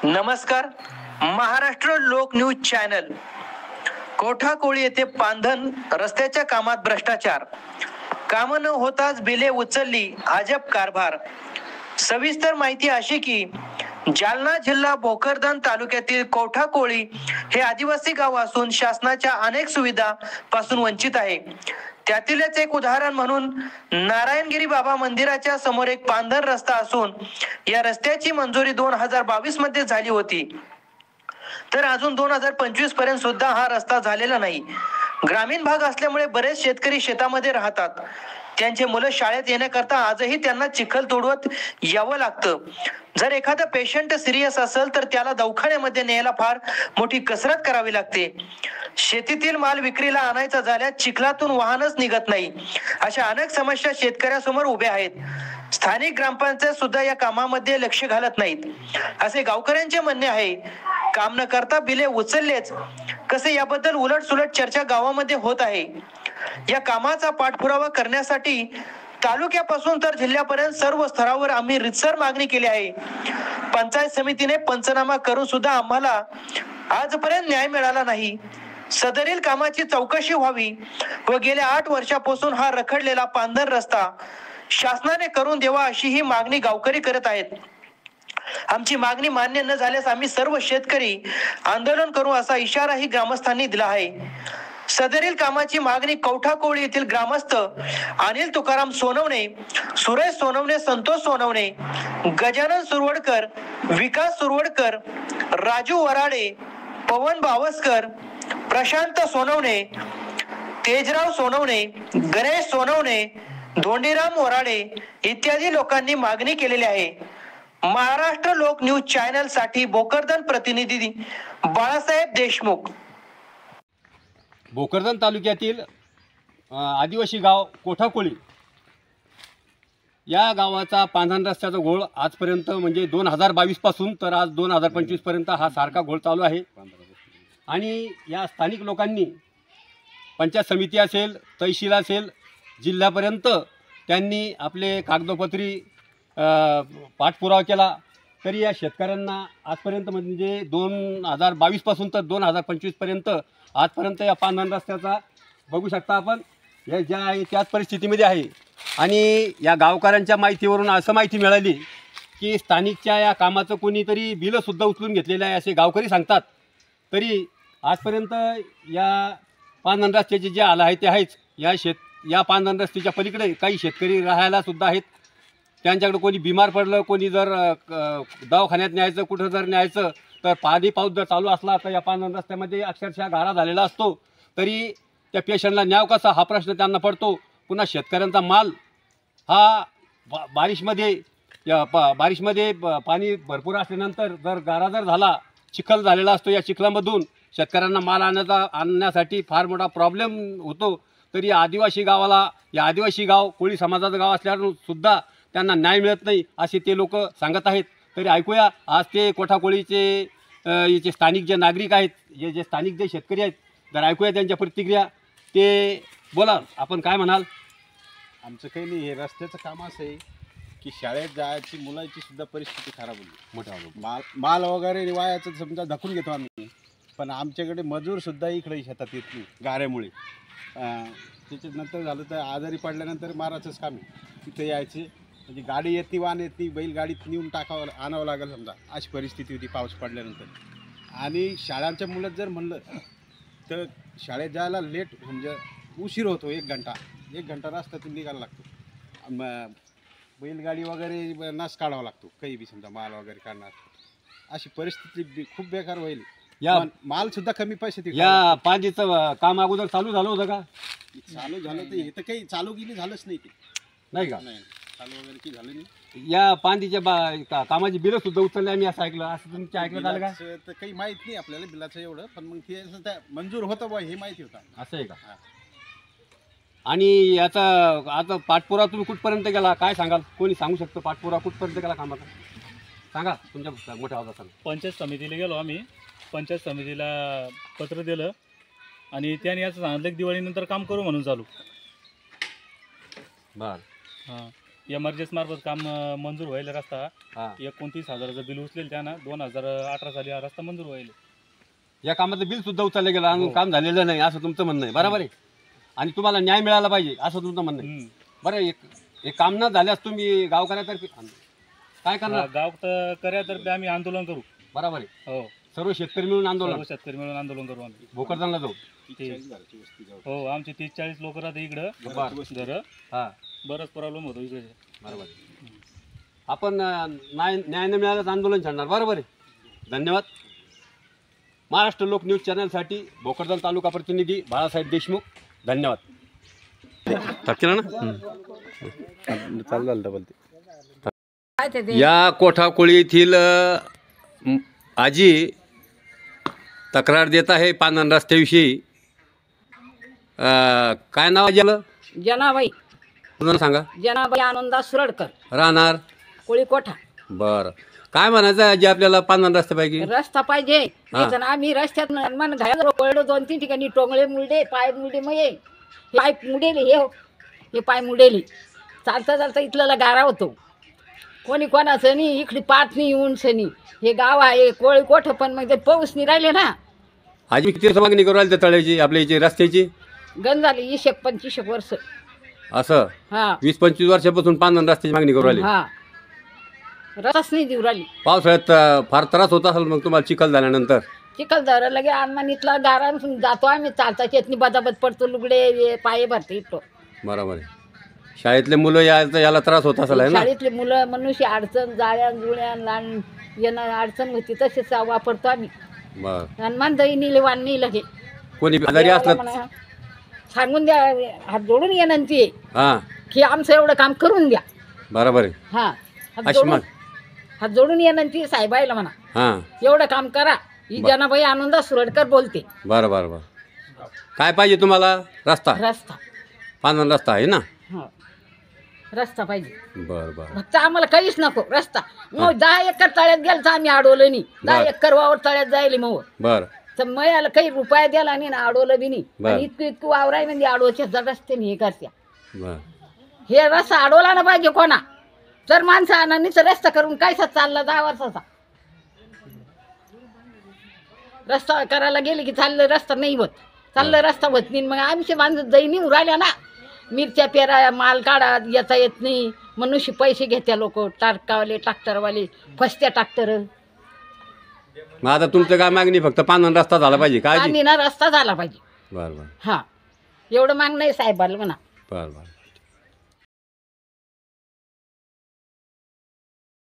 नमस्कार. महाराष्ट्र लोक news channel. Kothakoli येथे पांधन रस्त्याच्या कामात भ्रष्टाचार. कामं न होताच बिले उचलली, अजब कारभार. सविस्तर माहिती अशी की जालना जिल्हा भोकरदन तालुक्यातील कोठाकोळी हे आदिवासी गाव असून शासनाच्या अनेक सुविधा पासून वंचित आहे. त्यातीलच एक उदाहरण म्हणून नारायणगिरी बाबा मंदिराच्या समोर एक पांधन रस्ता असून या रस्त्याची मंजुरी 2022 मध्ये झाली होती, तर अजून 2025 पर्यंत सुद्धा हा रस्ता झालेला नाही. ग्रामीण भाग असल्यामुळे बरेच शेतकरी शेतामध्ये राहतात. त्यांचे मुलं शाळेत येण्याकरता आजही त्यांना चिखल तोडवत यावं लागतं. जर एखादा पेशंट सिरियस असेल तर त्याला दवाखान्यामध्ये न्यायला फार मोठी कसरत करावी लागते. शेतीतील माल विक्रीला आणायचा झाल्यास चिखलातून वाहनच निघत नाही. अशा अनेक समस्या शेतकऱ्यासमोर उभ्या आहेत. स्थानिक ग्रामपंचायत सुद्धा या कामामध्ये लक्ष घालत नाहीत, असे गावकऱ्यांचे म्हणणे आहे. काम न करता बिले उचललेच कसे याबद्दल उलटसुलट चर्चा गावामध्ये होत आहे. या कामाचा पाठपुरावा करण्यासाठी तालुक्यापासून तर जिल्ह्यापर्यंत सर्व स्तरावर आम्ही रितसर मागणी केली आहे. पंचायत समितीने पंचनामा करून सुद्धा आम्हाला आजपर्यंत न्याय मिळाला नाही. सदरील कामाची चौकशी व्हावी व गेल्या 8 वर्षापासून हा रखडलेला पांधर रस्ता शासनाने करून देवा, अशी ही मागणी गावकरी करत आहेत. आमची मागणी मान्य न झाल्यास आम्ही सर्व शेतकरी आंदोलन करू, असा इशाराही ग्रामस्थांनी दिला आहे. सदरील कामाची मागणी कवठाकोळी येथील ग्रामस्थ अनिल तुकाराम सोनवणे, सुरेश सोनवणे, संतोष सोनवणे, गजानन सुरवडकर, विकास सुरवडकर, राजू वराडे, पवन बावस्कर, प्रशांत सोनवणे, तेजराव सोनवणे, गणेश सोनवणे, धोंडीराम वराडे इत्यादी लोकांनी मागणी केलेली आहे. महाराष्ट्र लोक न्यूज चॅनल साठी भोकरदन प्रतिनिधी बाळासाहेब देशमुख. भोकरदन तालुक्यातील आदिवासी गाव कोठाकोळी या गावाचा पांधन रस्त्याचा घोळ आजपर्यंत म्हणजे 2022 पासून तर आज 2025 पर्यंत हा सारखा घोळ चालू आहे. आणि या स्थानिक लोकांनी पंचायत समिती असेल, तहसील असेल, जिल्ह्यापर्यंत त्यांनी आपले कागदोपत्री पाठपुरावा केला, तरी या शेतकऱ्यांना आजपर्यंत म्हणजे 2022 पासून तर 2025 पर्यंत आजपर्यंत या पांधन रस्त्याचा बघू शकता आपण या ज्या आहे त्याच परिस्थितीमध्ये आहे. आणि या गावकऱ्यांच्या माहितीवरून असं माहिती मिळाली की स्थानिकच्या या कामाचं कोणीतरी बिलंसुद्धा उचलून घेतलेलं आहे असे गावकरी सांगतात. तरी आजपर्यंत या पांधन रस्त्याचे जे आलं आहे ते आहेच. या पांधन रस्त्याच्या पलीकडे काही शेतकरी राहायला सुद्धा आहेत. त्यांच्याकडे कोणी बिमार पडलं, कोणी जर दवाखान्यात न्यायचं, कुठं जर न्यायचं तर पाऊस जर चालू असला तर या पांधन रस्त्यामध्ये अक्षरशः गारा झालेला असतो. तरी त्या पेशंटला न्याव कसा हा प्रश्न त्यांना पडतो. पुन्हा शेतकऱ्यांचा माल हा बारिशमध्ये पाणी भरपूर असल्यानंतर जर गारा जर झाला, चिखल झालेला असतो, या चिखलामधून शेतकऱ्यांना माल आणण्यासाठी फार मोठा प्रॉब्लेम होतो. तरी आदिवासी गाव कोळी समाजाचं गाव असल्यानं सुद्धा त्यांना न्याय मिळत नाही असे ते लोक सांगत आहेत. तरी ऐकूया आज ते कोठाकोळीचे याचे स्थानिक जे नागरिक आहेत, जे स्थानिक जे शेतकरी आहेत, जर ऐकूया त्यांच्या प्रतिक्रिया. ते बोला, आपण काय म्हणाल? आमचं काही नाही, हे रस्त्याचं काम असं आहे की शाळेत जायची मुलांची सुद्धा परिस्थिती खराब होती. मोठ्या माल वगैरे वायाचं समजा धकून घेतो आम्ही, पण आमच्याकडे मजूरसुद्धा इकडे शेतात येत नाही गाऱ्यामुळे. त्याच्यानंतर झालं तर आजारी पडल्यानंतर मारायचंच काम आहे. तिथे यायचे म्हणजे गाडी येते, वाहन येते, बैलगाडीत नेऊन आणावं लागेल समजा, अशी परिस्थिती होती पाऊस पडल्यानंतर. आणि शाळांच्या मुलं जर म्हणलं तर शाळेत जायला लेट म्हणजे उशीर होतो. 1 घंटा रस्त्यातून निघायला लागतो. बैलगाडी वगैरे नाश काढावा लागतो, काही बी समजा माल वगैरे काढणार. अशी परिस्थिती खूप बेकार होईल. या माल सुद्धा कमी पैसे. या पांजीचं काम अगोदर चालू झालं होतं का? चालू झालं तर हे तर काही चालू गेली झालंच नाही. ते नाही का? नाही, चालू वगैरे काही झालं नाही. या पांजीच्या कामाची बिलं सुद्धा उचलले आम्ही असं ऐकलं. असं तुमच्या ऐकण्यात आलं का? तर काही माहित नाही आपल्याला बिलाचं एवढं, पण मग ते मंजूर होतं बा हे माहिती होतं. असं आहे का? आणि याचा आता पाठपुरावा तुम्ही कुठपर्यंत गेला, काय सांगाल? कोणी सांगू शकतो पाठपुरावा कुठपर्यंत गेला कामाचा? सांगा तुमच्या मोठ्या आवाजात. पंचायत समितीला गेलो आम्ही. पंचायत समितीला पत्र दिलं आणि त्याने असं सांगितलं की दिवाळीनंतर काम करू म्हणून चालू. बरं. हां, एमर्जन्सी मार्फत काम मंजूर व्हायला रस्ता हा 29,000चं बिल उचलेल त्यांना 2018 साली हा रस्ता मंजूर व्हायला. या कामाचं बिल सुद्धा उचललं गेलं आणि काम झालेलं नाही असं तुमचं म्हणणं आहे. बरोबर आहे. आणि तुम्हाला न्याय मिळाला पाहिजे असं तुमचं म्हणणं आहे. बरं एक काम न झाल्यास तुम्ही गावकऱ्यातर्फे काय करणार? गाव तर कर्यातर्फे आम्ही आंदोलन करू. बरोबर आहे. हो सर्व शेतकरी मिळून आंदोलन, सर्व शेतकरी मिळून आंदोलन करू आम्ही. भोकरदनला जाऊ. हो आमचे 30-40 लोक राहते इकडं घर. हा बरंच प्रॉब्लेम होतो इकडे. बरोबर. आपण न्याय न मिळाल्याचं आंदोलन छाडणार. बरोबर आहे. धन्यवाद. महाराष्ट्र लोक न्यूज चॅनलसाठी भोकरदन तालुका प्रतिनिधी बाळासाहेब देशमुख. धन्यवाद. या कोठाकोळी येथील आजी तक्रार देत आहे पांधन रस्त्याविषयी. काय नाव आलं? जनाबाई सांगा. जनाबाई आनंदा सुरडकर, राहणार कोळीकोठा. बरं. काय म्हणायचं आहे आजी आपल्याला पांधन रस्त्यापैकी? रस्ता पाहिजे. नाहीतर आम्ही रस्त्यात मन घायला पडलो 2-3 ठिकाणी. टोंगळे मुलडे, पाय मुलडे, मग हे पाय मुडेले, हे पाय मुडेले. चालता चालता इथल्याला गारा होतो. कोणी कोणाचं नाही, इकडे पाठ नाही येऊन सनी. हे गाव आहे कोळीकोठ, पण मग ते पाऊस नाही राहिले ना. आजी किती मागणी करू राहिली त्या तळ्याची आपल्या इथे रस्त्याची? गण झाली 20-25 वर्ष. असं हा 20-25 वर्षापासून पांधन रस्त्याची मागणी करू राहिली. हा रस्ताच नाही देऊ राहिली. पावसाळ्यात फार त्रास होत असेल मग तुम्हाला चिखल झाल्यानंतर? चिखलदरा लगे आणमानीतला गारा जातो आम्ही. चालता चेतनी बदाबद पडतो, लुगडे पाये भरते इथं. बरोबर आहे. शाळेतले मुलं याला त्रास होत असेल आहे ना? शाळेतले मुलं मनुष्य अडचण, जाळ्या जुळ्या लहान येणं अडचण होती, तसेच वापरतो आम्ही. बरं. हनुमान दही नेले वाण नाही लगे. कोणी आजारी असलं सांगून द्या, हात जोडून येणं ते हा की आमचं एवढं काम करून द्या. बरोबर आहे. हा हात जोडून येणं ती साहेबाईला म्हणा हा एवढं काम करा. ही जनाबाई आनंदा सुरडकर बोलते. बरं बरं बरं. काय पाहिजे तुम्हाला? रस्ता, रस्ता पांधन रस्ता आहे ना? हा रस्ता पाहिजे. बरं बरं. फक्त आम्हाला काहीच नको रस्ता. मग 10 एकर तळ्यात गेलं तर आम्ही अडवलं नाही. 10 एकर वावर तळ्यात जायले मग बरं. तर मयाला काही रुपया द्याला नाही ना, अडवलं बी नाही. आणि इतकं वावर आहे म्हणजे अडवच्या रस्ते नाही हे करत्या. बरं. हे रस्ता अडवला ना पाहिजे कोणा. तर माणसं आणानीच रस्ता करून कायसा चालला 10 वर्षाचा. रस्ता करायला गेले की चाललं रस्ता नाही होत. चाललं रस्ता होत नाही. मग आमचे माणसं दैनी उराल्या ना. मिरच्या पेरा, माल काढा, येता येत नाही. मनुष्य पैसे घेत्या लोक, टारकावाले, ट्रॅक्टरवाले, फसत्या ट्रॅक्टर. मग आता तुमचं काय मागणी? फक्त पांधन रस्ता झाला पाहिजे का? ना रस्ता झाला पाहिजे. बरं बरं. हा एवढं मागणं आहे साहेबाला म्हणा. बरं बरं.